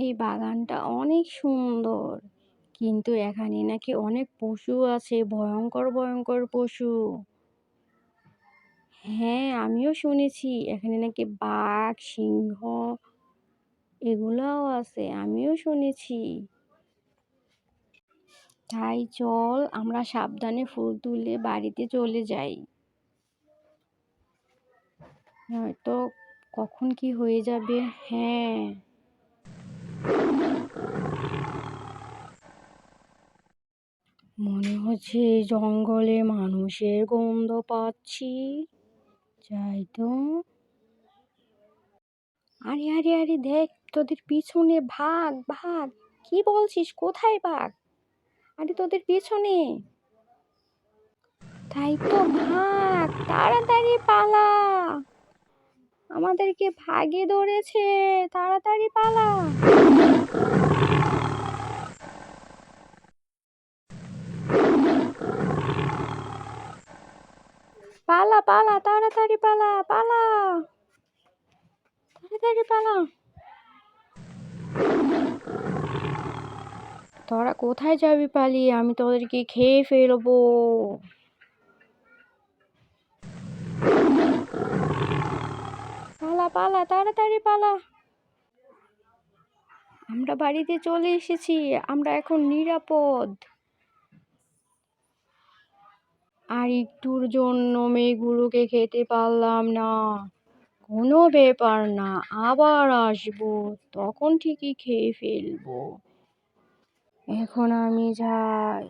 এই বাগানটা অনেক সুন্দর। কিন্তু এখানে নাকি অনেক পশু আছে, ভয়ংকর, ভয়ংকর পশু। হ্যাঁ, আমিও শুনেছি এখানে নাকি বাঘ, সিংহ এগুলাও আছে। আমিও শুনেছি। তাই চল আমরা সাবধানে ফুল তুলে বাড়িতে চলে যাই। নয়তো কখন কি হয়ে যাবে। হ্যাঁ। মনে হচ্ছে এই জঙ্গলে মানুষের গন্ধ পাচ্ছি। যাই তো। আরে আরে আরে দেখ, তোদের পিছনে ভাগ ভাগ। কি বলছিস, কোথায় বাঘ? আরে তোদের পিছনে। তাই তো, ভাগ তাড়াতাড়ি পালা। আমাদেরকে ভাগে ধরেছে, তাড়াতাড়ি পালা। পালা পালা তাড়াতাড়ি পালা পালা। তাড়াতাড়ি পালা। তোরা কোথায় যাবি পালিয়ে? আমি তোদেরকে খেয়ে ফেলবো। পালা পালা তাড়াতাড়ি পালা। আমরা বাড়িতে চলে এসেছি, আমরা এখন নিরাপদ। আর একটুর জন্য মেয়েগুলোকে খেতে পারলাম না। কোনো ব্যাপার না, আবার আসবো, তখন ঠিকই খেয়ে ফেলবো। এখন আমি যাই।